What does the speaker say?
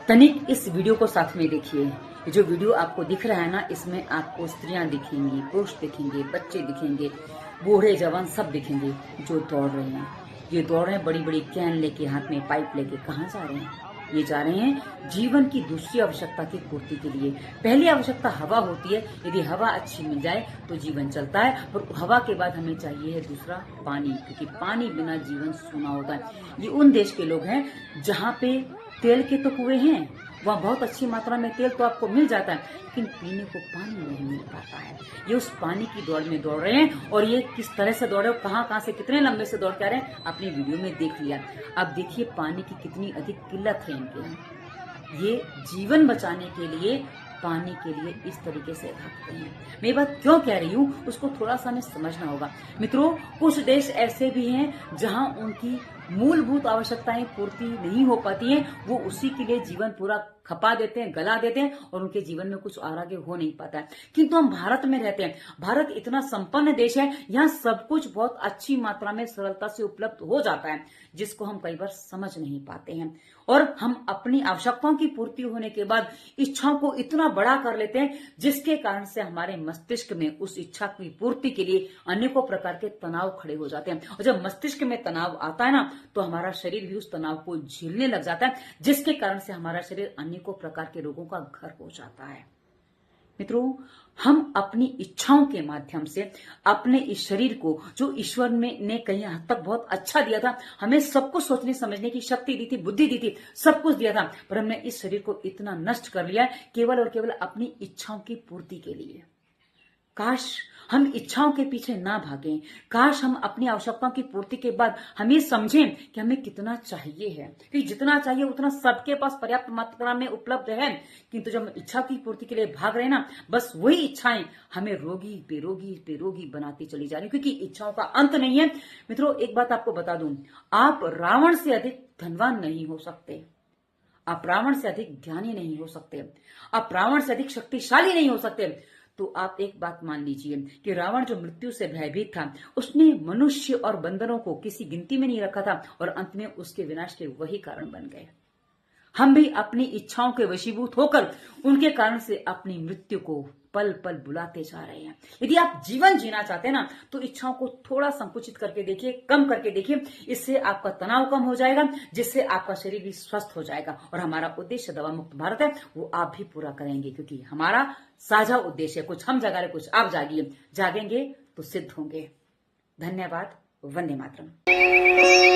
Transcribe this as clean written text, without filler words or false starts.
तनिक इस वीडियो को साथ में देखिए। ये जो वीडियो आपको दिख रहा है ना, इसमें आपको स्त्रियां दिखेंगी, पुरुष दिखेंगे, बच्चे दिखेंगे, बूढ़े जवान सब दिखेंगे जो दौड़ रहे हैं। ये दौड़ रहे हैं बड़ी बड़ी कैन लेके, हाथ में पाइप लेके। कहाँ जा रहे हैं? ये जा रहे हैं जीवन की दूसरी आवश्यकता की पूर्ति के लिए। पहली आवश्यकता हवा होती है, यदि हवा अच्छी मिल जाए तो जीवन चलता है, और हवा के बाद हमें चाहिए है दूसरा पानी, क्योंकि पानी बिना जीवन सूना होता है। ये उन देश के लोग हैं जहाँ पे तेल के तो कुएं हैं, वहाँ बहुत अच्छी मात्रा में तेल तो आपको मिल जाता है, लेकिन पीने को पानी नहीं मिल पाता है। ये उस पानी की दौड़ में दौड़ रहे हैं, और ये किस तरह से दौड़ रहे हो, कहाँ से कितने लंबे से दौड़ के आ रहे हैं, अपनी वीडियो में देख लिया। अब देखिए पानी की कितनी अधिक किल्लत है इनके यहाँ। ये जीवन बचाने के लिए पानी के लिए इस तरीके से भागते हैं। मैं ये बात क्यों कह रही हूँ, उसको थोड़ा सा हमें समझना होगा। मित्रों, कुछ देश ऐसे भी हैं जहां उनकी मूलभूत आवश्यकताएं पूर्ति नहीं हो पाती हैं, वो उसी के लिए जीवन पूरा खपा देते हैं, गला देते हैं, और उनके जीवन में कुछ आगे हो नहीं पाता है। किंतु हम भारत में रहते हैं। भारत इतना संपन्न देश है, यहाँ सब कुछ बहुत अच्छी मात्रा में सरलता से उपलब्ध हो जाता है, जिसको हम कई बार समझ नहीं पाते हैं। और हम अपनी आवश्यकताओं की पूर्ति होने के बाद इच्छाओं को इतना बड़ा कर लेते हैं, जिसके कारण से हमारे मस्तिष्क में उस इच्छा की पूर्ति के लिए अनेकों प्रकार के तनाव खड़े हो जाते हैं। और जब मस्तिष्क में तनाव आता है ना, तो हमारा शरीर भी उस तनाव को झेलने लग जाता है, जिसके कारण से हमारा शरीर अनेकों प्रकार के रोगों का घर हो जाता है। मित्रों, हम अपनी इच्छाओं के माध्यम से अपने इस शरीर को, जो ईश्वर ने कहीं हद तक बहुत अच्छा दिया था, हमें सब कुछ सोचने समझने की शक्ति दी थी, बुद्धि दी थी, सब कुछ दिया था, पर हमने इस शरीर को इतना नष्ट कर लिया केवल और केवल अपनी इच्छाओं की पूर्ति के लिए। काश हम इच्छाओं के पीछे ना भागें। काश हम अपनी आवश्यकताओं की पूर्ति के बाद हम ये समझें कि हमें कितना चाहिए है, कि जितना चाहिए उतना सबके पास पर्याप्त मात्रा में उपलब्ध है। किंतु जब हम इच्छा की पूर्ति के लिए भाग रहे हैं ना, बस वही इच्छाएं हमें रोगी पे रोगी बनाती चली जा रही, क्योंकि इच्छाओं का अंत नहीं है। मित्रों, एक बात आपको बता दूं, आप रावण से अधिक धनवान नहीं हो सकते, आप रावण से अधिक ज्ञानी नहीं हो सकते, आप रावण से अधिक शक्तिशाली नहीं हो सकते। तो आप एक बात मान लीजिए कि रावण जो मृत्यु से भयभीत था, उसने मनुष्य और बंदरों को किसी गिनती में नहीं रखा था, और अंत में उसके विनाश के वही कारण बन गए। हम भी अपनी इच्छाओं के वशीभूत होकर उनके कारण से अपनी मृत्यु को पल पल बुलाते जा रहे हैं। यदि आप जीवन जीना चाहते हैं ना, तो इच्छाओं को थोड़ा संकुचित करके देखिए, कम करके देखिए। इससे आपका तनाव कम हो जाएगा, जिससे आपका शरीर भी स्वस्थ हो जाएगा, और हमारा उद्देश्य दवा मुक्त भारत है, वो आप भी पूरा करेंगे, क्योंकि हमारा साझा उद्देश्य है। कुछ हम जगा रहे, कुछ आप जागिए, जागेंगे तो सिद्ध होंगे। धन्यवाद। वंदे मातरम।